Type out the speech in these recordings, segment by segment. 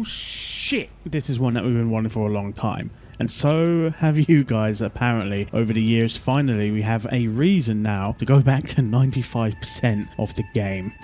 Oh shit, this is one that we've been wanting for a long time. And so have you guys, apparently, over the years. Finally, we have a reason now to go back to 95% of the game.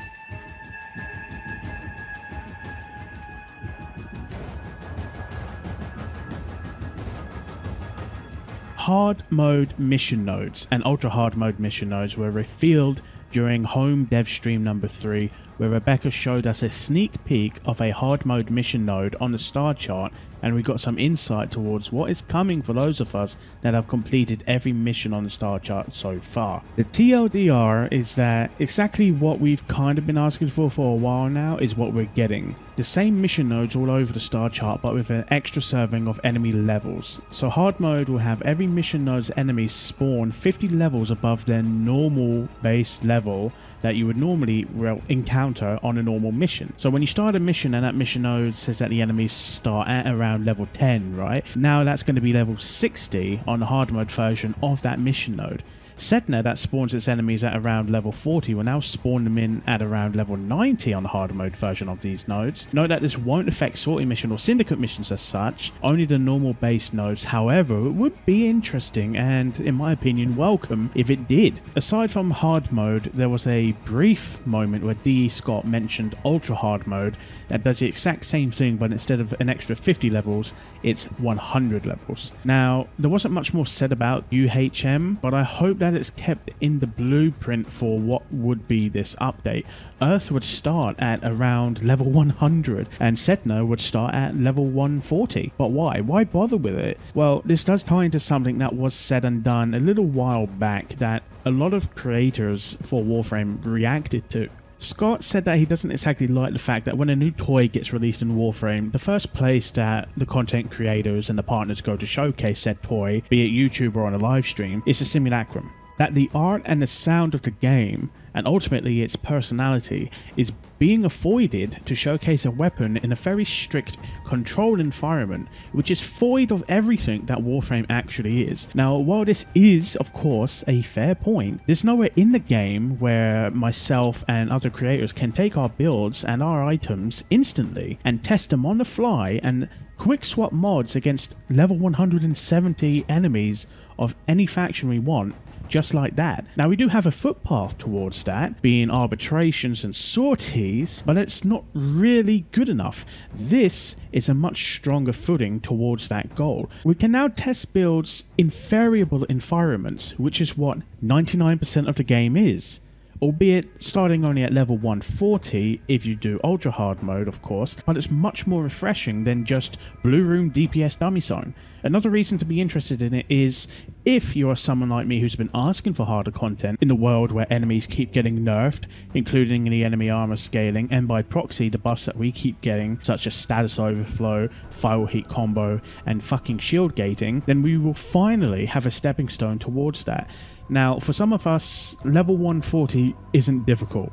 Hard mode mission nodes and ultra hard mode mission nodes were revealed during Home Dev Stream number 3, where Rebecca showed us a sneak peek of a hard mode mission node on the star chart, and we got some insight towards what is coming for those of us that have completed every mission on the star chart so far. The TLDR is that exactly what we've kind of been asking for a while now is what we're getting. The same mission nodes all over the star chart, but with an extra serving of enemy levels. So hard mode will have every mission node's enemies spawn 50 levels above their normal base level that you would normally encounter on a normal mission. So when you start a mission and that mission node says that the enemies start at around level 10, right? Now that's going to be level 60 on the hard mode version of that mission node. Sedna, that spawns its enemies at around level 40, will now spawn them in at around level 90 on the hard mode version of these nodes. Note that this won't affect sorting mission or syndicate missions as such, only the normal base nodes. However, it would be interesting and, in my opinion, welcome if it did. Aside from hard mode, there was a brief moment where D.E. Scott mentioned ultra hard mode that does the exact same thing, but instead of an extra 50 levels, it's 100 levels. Now, there wasn't much more said about UHM, but I hope that it's kept in the blueprint for what would be this update. Earth would start at around level 100 and Sedna would start at level 140. But why? Why bother with it? Well, this does tie into something that was said and done a little while back that a lot of creators for Warframe reacted to. Scott said that he doesn't exactly like the fact that when a new toy gets released in Warframe, the first place that the content creators and the partners go to showcase said toy, be it YouTube or on a live stream, is a simulacrum. That the art and the sound of the game, and ultimately its personality, is being avoided to showcase a weapon in a very strict, controlled environment, which is void of everything that Warframe actually is. Now, while this is, of course, a fair point, there's nowhere in the game where myself and other creators can take our builds and our items instantly and test them on the fly and quick swap mods against level 170 enemies of any faction we want, just like that. Now, we do have a footpath towards that, being arbitrations and sorties, but it's not really good enough. This is a much stronger footing towards that goal. We can now test builds in variable environments, which is what 99% of the game is. Albeit starting only at level 140 if you do ultra hard mode, of course, but it's much more refreshing than just Blue Room DPS Dummy Zone. Another reason to be interested in it is if you are someone like me who's been asking for harder content in the world where enemies keep getting nerfed, including the enemy armor scaling, and by proxy the buffs that we keep getting, such as status overflow, fire heat combo, and fucking shield gating, then we will finally have a stepping stone towards that. Now, for some of us, level 140 isn't difficult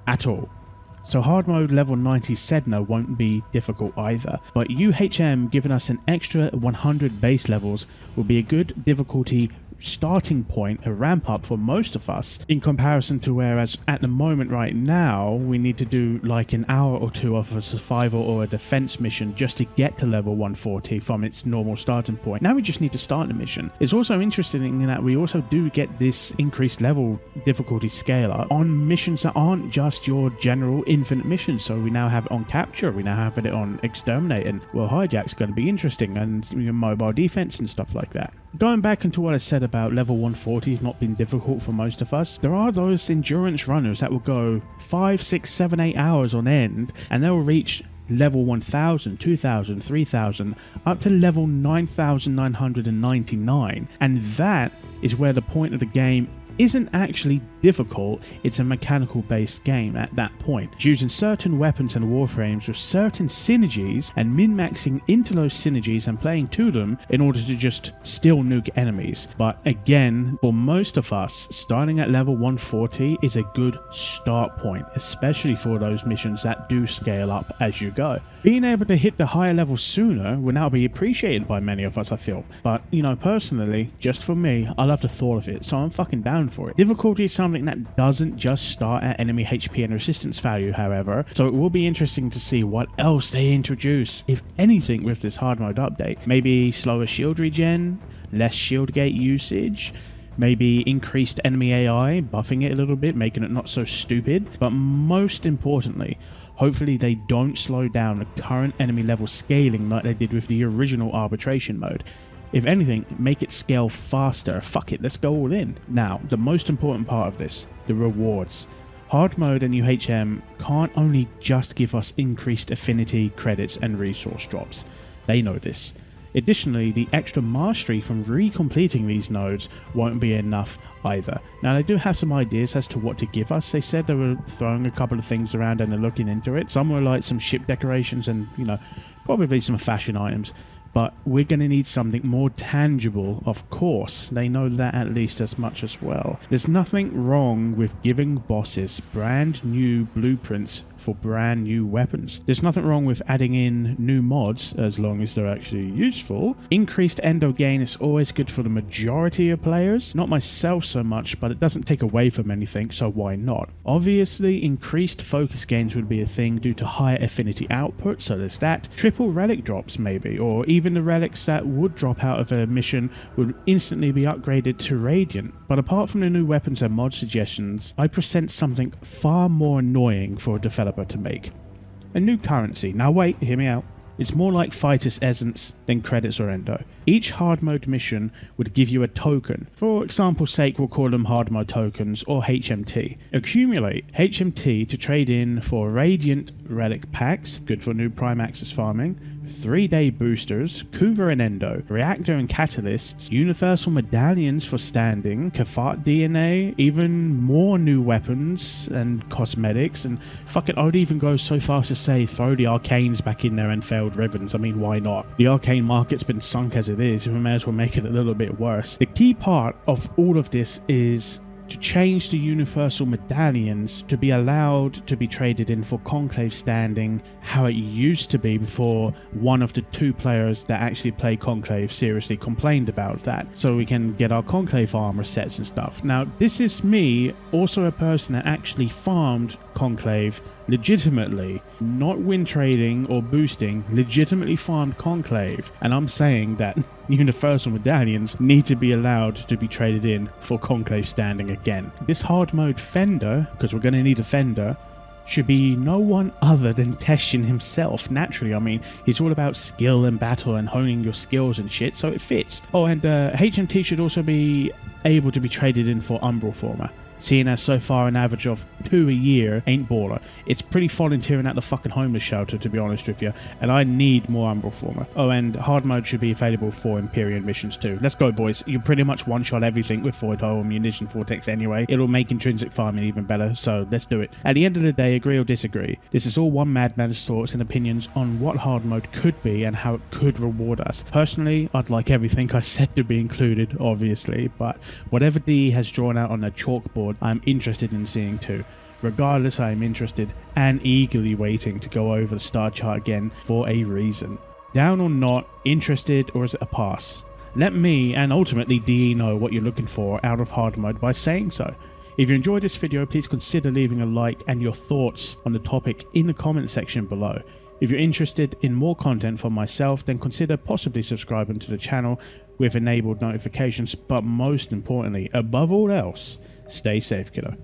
at all. So hard mode level 90 Sedna won't be difficult either. But UHM giving us an extra 100 base levels will be a good difficulty starting point, a ramp up for most of us, in comparison to whereas at the moment right now we need to do like an hour or two of a survival or a defense mission just to get to level 140 from its normal starting point. Now we just need to start the mission. It's also interesting in that we also do get this increased level difficulty scaler on missions that aren't just your general infinite missions. So we now have it on capture, we now have it on exterminate, and well, hijack's going to be interesting, and mobile defense and stuff like that. Going back into what I said about level 140 has not been difficult for most of us, there are those endurance runners that will go 5, 6, 7, 8 hours on end, and they will reach level 1000, 2000, 3000, up to level 9999, and that is where the point of the game isn't actually difficult, it's a mechanical based game at that point, using certain weapons and warframes with certain synergies and min-maxing into those synergies and playing to them in order to just still nuke enemies. But again, for most of us, starting at level 140 is a good start point, especially for those missions that do scale up as you go. Being able to hit the higher levels sooner will now be appreciated by many of us, I feel. But, personally, just for me, I love the thought of it, so I'm fucking down down for it. Difficulty is something that doesn't just start at enemy HP and resistance value, however, so it will be interesting to see what else they introduce, if anything, with this hard mode update. Maybe slower shield regen, less shield gate usage, maybe increased enemy AI, buffing it a little bit, making it not so stupid, but most importantly, hopefully they don't slow down the current enemy level scaling like they did with the original arbitration mode. If anything, make it scale faster. Fuck it, let's go all in. Now, the most important part of this, the rewards. Hard mode and UHM can't only just give us increased affinity, credits and resource drops. They know this. Additionally, the extra mastery from recompleting these nodes won't be enough either. Now, they do have some ideas as to what to give us. They said they were throwing a couple of things around and they're looking into it. Some were like some ship decorations and, you know, probably some fashion items. But we're going to need something more tangible, of course. They know that at least as much as well. There's nothing wrong with giving bosses brand new blueprints for brand new weapons. There's nothing wrong with adding in new mods as long as they're actually useful. Increased endo gain is always good for the majority of players. Not myself so much, but it doesn't take away from anything, so why not? Obviously, increased focus gains would be a thing due to higher affinity output, so there's that. Triple relic drops maybe, or even the relics that would drop out of a mission would instantly be upgraded to radiant. But apart from the new weapons and mod suggestions, I present something far more annoying for a developer to make. A new currency. Now wait, hear me out. It's more like Fighter's Essence than credits or endo. Each hard mode mission would give you a token. For example's sake, we'll call them hard mode tokens or HMT. Accumulate HMT to trade in for Radiant Relic Packs, good for new Prime Access farming, 3-day boosters, Kuva and Endo, Reactor and Catalysts, Universal Medallions for standing, Kafat DNA, even more new weapons and cosmetics, and fuck it, I would even go so far as to say throw the Arcanes back in there and failed ribbons. I mean, why not? The Arcane market's been sunk as it is, we may as well make it a little bit worse. The key part of all of this is to change the Universal Medallions to be allowed to be traded in for Conclave standing how it used to be before one of the two players that actually play Conclave seriously complained about that, so we can get our Conclave armor sets and stuff. Now, this is me, also a person that actually farmed Conclave legitimately, not win trading or boosting, legitimately farmed Conclave, and I'm saying that Universal Medallions need to be allowed to be traded in for Conclave standing again. This hard mode Fender, because we're going to need a Fender, should be no one other than Teshin himself. Naturally, I mean, he's all about skill and battle and honing your skills and shit, so it fits. Oh, and HMT should also be able to be traded in for Umbral Former. Seeing as so far an average of 2 a year ain't baller. It's pretty volunteering at the fucking homeless shelter, to be honest with you, and I need more Umbral Former. Oh, and hard mode should be available for Empyrean missions too. Let's go, boys. You pretty much one-shot everything with Void Hole and Munition Vortex anyway. It'll make intrinsic farming even better, so let's do it. At the end of the day, agree or disagree, this is all one madman's thoughts and opinions on what hard mode could be and how it could reward us. Personally, I'd like everything I said to be included, obviously, but whatever DE has drawn out on the chalkboard, I'm interested in seeing too. Regardless, I am interested and eagerly waiting to go over the star chart again for a reason. Down or not, interested, or is it a pass? Let me and ultimately DE know what you're looking for out of hard mode by saying so. If you enjoyed this video, please consider leaving a like and your thoughts on the topic in the comment section below. If you're interested in more content from myself, then consider possibly subscribing to the channel with enabled notifications, but most importantly, above all else, stay safe, kiddo.